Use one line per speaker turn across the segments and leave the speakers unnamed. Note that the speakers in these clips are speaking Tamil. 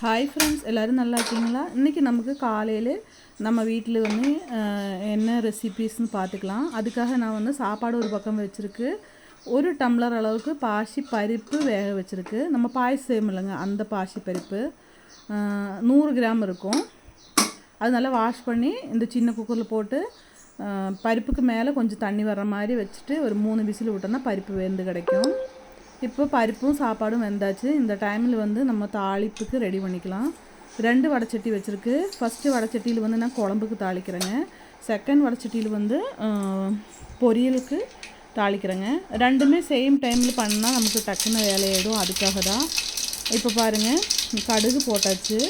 ஹாய் ஃப்ரெண்ட்ஸ், எல்லோரும் நல்லா இருக்கீங்களா? இன்றைக்கி நமக்கு காலையில் நம்ம வீட்டில் என்ன ரெசிபீஸ்னு பார்த்துக்கலாம். அதுக்காக நான் சாப்பாடு ஒரு பக்கம் வச்சுருக்கு. ஒரு டம்ளர் அளவுக்கு பாசி பருப்பு வேக வச்சுருக்கு. நம்ம பாயசம் செய்யும் இல்லைங்க, அந்த பாசி பருப்பு 100 கிராம் இருக்கும். அது நல்லா வாஷ் பண்ணி இந்த சின்ன குக்கரில் போட்டு பருப்புக்கு மேலே கொஞ்சம் தண்ணி வர்ற மாதிரி வச்சுட்டு ஒரு 3 விசில் விட்டோன்னா பருப்பு வெந்து கிடைக்கும். இப்போ பருப்பும் சாப்பாடும் வெந்தாச்சு. இந்த டைமில் நம்ம தாளிப்புக்கு ரெடி பண்ணிக்கலாம். 2 வடைச்சட்டி வச்சுருக்கு. ஃபஸ்ட்டு வடைச்சட்டியில் நான் குழம்புக்கு தாளிக்கிறேங்க. செகண்ட் வடைச்சட்டியில் பொரியலுக்கு தாளிக்கிறேங்க. ரெண்டுமே சேம் டைமில் பண்ணால் நமக்கு டக்குன்னு வேலையாயிடும். அதுக்காக தான். இப்போ பாருங்கள், கடுகு போட்டாச்சு.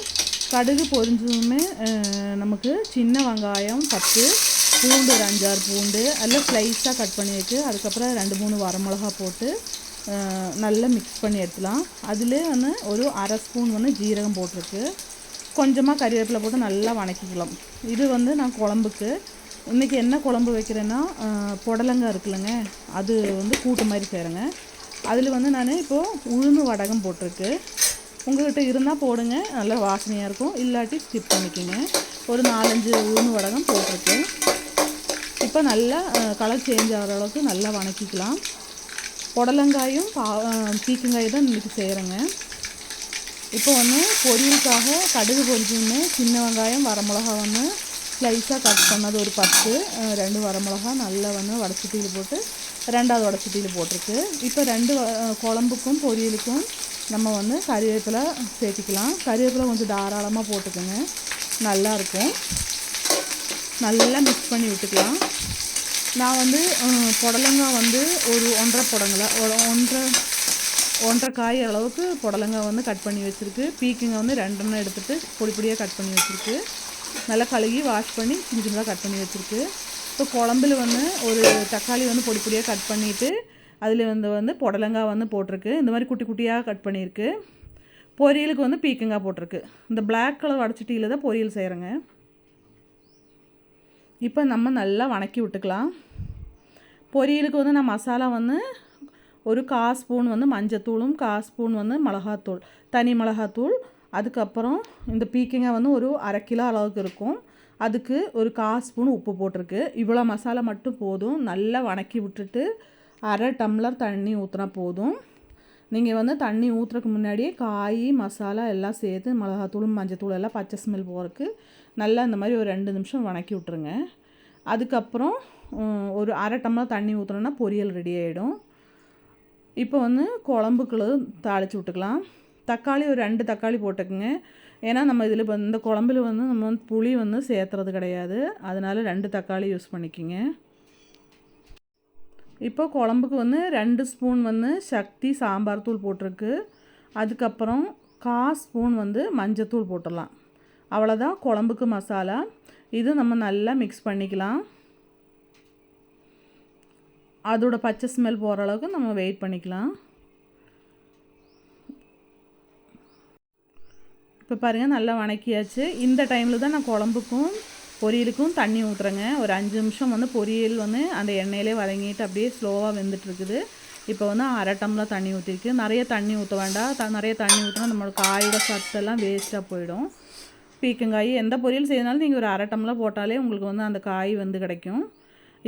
கடுகு பொரிஞ்சதுமே நமக்கு சின்ன வெங்காயம் 10, பூண்டு ஒரு 5-6 பூண்டு எல்லாம் ஸ்லைஸாக கட் பண்ணியிருக்கு. அதுக்கப்புறம் 2-3 வரமிளகா போட்டு நல்லா மிக்ஸ் பண்ணி எடுத்துலாம். அதிலே ஒரு அரை ஸ்பூன் ஜீரகம் போட்டிருக்கு. கொஞ்சமாக கறிவேப்பிலை போட்டு நல்லா வணக்கிக்கலாம். இது நான் குழம்புக்கு இன்றைக்கி என்ன குழம்பு வைக்கிறேன்னா, புடலங்காய் இருக்குல்லங்க, அது கூட்டு மாதிரி செய்கிறேங்க. அதில் நான் இப்போது உளுந்து வடகம் போட்டிருக்கு. உங்கள்கிட்ட இருந்தால் போடுங்க, நல்லா வாசனையாக இருக்கும். இல்லாட்டி ஸ்கிப் பண்ணிக்கோங்க. ஒரு 4-5 உளுந்து வடகம் போட்டிருக்கு. இப்போ நல்லா கலர் சேஞ்ச் ஆகிற அளவுக்கு நல்லா வணக்கிக்கலாம். புடலங்காயும் பீக்கங்காயும் தான் இன்றைக்கி செய்கிறேங்க. இப்போ பொரியலுக்காக கடுகு பொரிஞ்சுன்னு சின்ன வெங்காயம் வரமிளகா ஸ்லைஸாக கட் பண்ணது ஒரு 10, 2 வரமிளகா நல்லா வடைச்சட்டியில் போட்டு 2வது வடைச்சட்டியில் போட்டிருக்கு. இப்போ 2 குழம்புக்கும் பொரியலுக்கும் நம்ம கறிவேப்பிலை சேர்த்திக்கலாம். கறிவேப்பிலை கொஞ்சம் தாராளமாக போட்டுக்கோங்க, நல்லாயிருக்கும். நல்லா மிக்ஸ் பண்ணி விட்டுக்கலாம். நான் புடலங்காய் ஒரு 1.5 புடலங்காய், ஒரு 1.5 காய் அளவுக்கு புடலங்காய் கட் பண்ணி வச்சுருக்கு. பீக்கங்காய் 2 எடுத்துகிட்டு பொடியாக கட் பண்ணி வச்சுருக்கு. நல்லா கழுகி வாஷ் பண்ணி சின்ன சின்னதாக கட் பண்ணி வச்சுருக்கு. இப்போ குழம்புல ஒரு தக்காளி பொடியாக கட் பண்ணிவிட்டு அதில் புடலங்காய் போட்டிருக்கு. இந்த மாதிரி குட்டி குட்டியாக கட் பண்ணியிருக்கு. பொரியலுக்கு பீக்கங்காய் போட்டிருக்கு. இந்த பிளாக் கலர் வடச்சட்டியில் தான் பொரியல் செய்கிறேங்க. இப்போ நம்ம நல்லா வணக்கி விட்டுக்கலாம். பொரியலுக்கு நான் மசாலா ஒரு 1/4 ஸ்பூன் மஞ்சத்தூளும் 1/4 ஸ்பூன் மிளகாத்தூள், தனி மிளகாத்தூள். அதுக்கப்புறம் இந்த பீக்கங்காய் ஒரு 1/2 கிலோ அளவுக்கு இருக்கும். அதுக்கு ஒரு 1/4 ஸ்பூன் உப்பு போட்டிருக்கு. இவ்வளோ மசாலா மட்டும் போதும். நல்லா வணக்கி விட்டுட்டு 1/2 டம்ளர் தண்ணி ஊற்றினா போதும். நீங்கள் தண்ணி ஊற்றுறதுக்கு முன்னாடியே காய் மசாலா எல்லாம் சேர்த்து மிளகாத்தூளும் மஞ்சத்தூள் எல்லாம் பச்சை ஸ்மெல் போகிறதுக்கு நல்லா இந்த மாதிரி ஒரு 2 நிமிஷம் வணக்கி விட்ருங்க. அதுக்கப்புறம் ஒரு 1/2 டம்ளர் தண்ணி ஊற்றினோன்னா பொரியல் ரெடி ஆகிடும். இப்போ குழம்புக்குள்ள தாளித்து விட்டுக்கலாம். தக்காளி ஒரு 2 தக்காளி போட்டுக்குங்க. ஏன்னா நம்ம இதில் இப்போ இந்த குழம்புல நம்ம புளி சேர்த்துறது கிடையாது. அதனால் 2 தக்காளி யூஸ் பண்ணிக்கோங்க. இப்போ குழம்புக்கு 2 ஸ்பூன் சக்தி சாம்பார் தூள் போட்டிருக்கு. அதுக்கப்புறம் 1/4 ஸ்பூன் மஞ்சத்தூள் போட்டுடலாம். அவ்வளோதான் குழம்புக்கு மசாலா. இது நம்ம நல்லா மிக்ஸ் பண்ணிக்கலாம். அதோட பச்சை ஸ்மெல் போகிற அளவுக்கு நம்ம வெயிட் பண்ணிக்கலாம். இப்போ பாருங்கள், நல்லா வணக்கியாச்சு. இந்த டைமில் தான் நான் குழம்புக்கும் பொரியலுக்கும் தண்ணி ஊற்றுறேங்க. ஒரு 5 நிமிஷம் பொரியல் அந்த எண்ணெயிலே வதங்கிட்டு அப்படியே ஸ்லோவாக வெந்துட்டுருக்குது. இப்போ 1/2 டம்ளர் தண்ணி ஊற்றிருக்கு. நிறைய தண்ணி ஊற்ற வேண்டாம். நிறைய தண்ணி ஊற்றினா நம்மளோட காயோட சத்தெல்லாம் வேஸ்ட்டாக போயிடும். பீக்கங்காய் எந்த பொரியல் செய்யறதுனாலும் நீங்கள் ஒரு 1/2 டம்ளர் போட்டாலே உங்களுக்கு அந்த காய் கிடைக்கும்.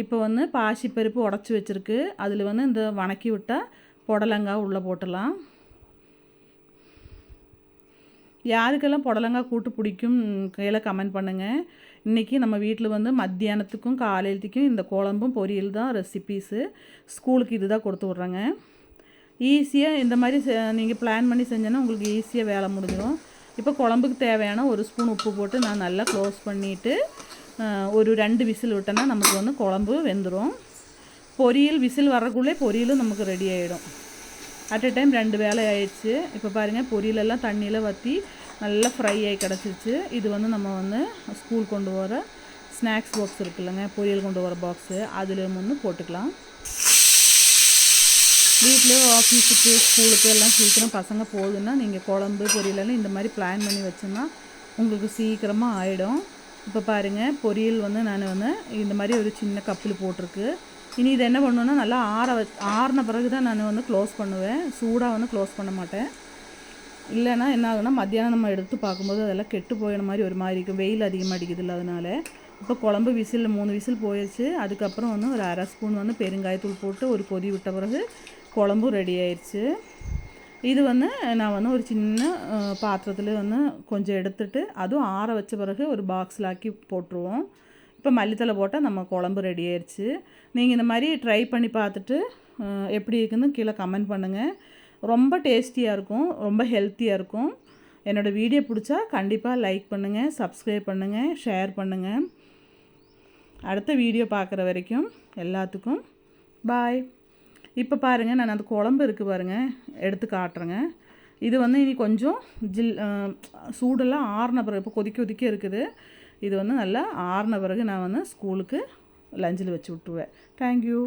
இப்போ பாசிப்பருப்பு உடச்சி வச்சுருக்கு. அதில் இந்த வணக்கி விட்டால் புடலங்காய் உள்ளே போட்டலாம். யாருக்கெல்லாம் புடலங்காய் கூட்டு பிடிக்கும் கீழே கமெண்ட் பண்ணுங்கள். இன்றைக்கி நம்ம வீட்டில் மத்தியானத்துக்கும் காலையிலத்துக்கும் இந்த குழம்பும் பொரியல் தான் ரெசிபீஸு. ஸ்கூலுக்கு இது தான் கொடுத்து விட்றேங்க. ஈஸியாக இந்த மாதிரி நீங்கள் பிளான் பண்ணி செஞ்சோன்னா உங்களுக்கு ஈஸியாக வேலை முடிஞ்சிடும். இப்போ குழம்புக்கு தேவையான 1 ஸ்பூன் உப்பு போட்டு நான் நல்லா க்ளோஸ் பண்ணிவிட்டு ஒரு 2 விசில் விட்டேன்னா நமக்கு குழம்பு வெந்துடும். பொரியல் விசில் வர்றக்குள்ளே பொரியலும் நமக்கு ரெடி ஆகிடும். அட் எ டைம் 2 வேலை ஆயிடுச்சு. இப்போ பாருங்கள், பொரியலெல்லாம் தண்ணியில் வற்றி நல்லா ஃப்ரை ஆகி கிடச்சிருச்சு. இது நம்ம ஸ்கூல் கொண்டு வர ஸ்நாக்ஸ் பாக்ஸ் இருக்குல்லங்க, பொரியல் கொண்டு வர பாக்ஸு, அதில் போட்டுக்கலாம். வீட்டில் ஆஃபீஸுக்கு ஸ்கூலுக்கு எல்லாம் சீக்கிரம் பசங்க போகுதுன்னா நீங்கள் குழம்பு பொரியலெல்லாம் இந்த மாதிரி பிளான் பண்ணி வச்சோன்னா உங்களுக்கு சீக்கிரமாக ஆகிடும். இப்போ பாருங்கள், பொரியல் நான் இந்த மாதிரி ஒரு சின்ன கப்பில் போட்டிருக்கு. இனி இதை என்ன பண்ணுவேன்னா நல்லா ஆறின பிறகு தான் நான் க்ளோஸ் பண்ணுவேன். சூடாக க்ளோஸ் பண்ண மாட்டேன். இல்லைன்னா என்ன ஆகுனா மத்தியானம் நம்ம எடுத்து பார்க்கும்போது அதெல்லாம் கெட்டு போயின மாதிரி ஒரு மாதிரி இருக்கும், வெயில் அதிகமாக அடிக்குது இல்லை. அதனால் இப்போ குழம்பு விசில் 3 விசில் போயிடுச்சு. அதுக்கப்புறம் வந்து ஒரு அரை ஸ்பூன் வந்து பெருங்காயத்தூள் போட்டு ஒரு கொதி விட்ட பிறகு குழம்பும் ரெடி ஆயிடுச்சு. இது வந்து நான் வந்து ஒரு சின்ன பாத்திரத்தில் வந்து கொஞ்சம் எடுத்துகிட்டு அதுவும் ஆற வச்ச பிறகு ஒரு பாக்ஸில் ஆக்கி போட்டுருவோம். இப்போ மல்லித்தலை போட்டால் நம்ம குழம்பு ரெடி ஆயிடுச்சு. நீங்கள் இந்த மாதிரி ட்ரை பண்ணி பார்த்துட்டு எப்படி இருக்குன்னு கீழே கமெண்ட் பண்ணுங்கள். ரொம்ப டேஸ்டியாக இருக்கும், ரொம்ப ஹெல்த்தியாக இருக்கும். என்னோடய வீடியோ பிடிச்சா கண்டிப்பாக லைக் பண்ணுங்கள், சப்ஸ்கிரைப் பண்ணுங்கள், ஷேர் பண்ணுங்கள். அடுத்த வீடியோ பார்க்குற வரைக்கும் எல்லாத்துக்கும் பாய். இப்போ பாருங்கள், நான் அந்த குழம்பு இருக்குது பாருங்கள், எடுத்து காட்டுறேங்க. இது வந்து இனி கொஞ்சம் சூடெல்லாம் ஆறின பிறகு, இப்போ கொதிக்க இருக்குது. இது வந்து நல்லா ஆறின பிறகு நான் வந்து ஸ்கூலுக்கு லஞ்சில் வச்சு விட்டுருவேன். தேங்க்யூ.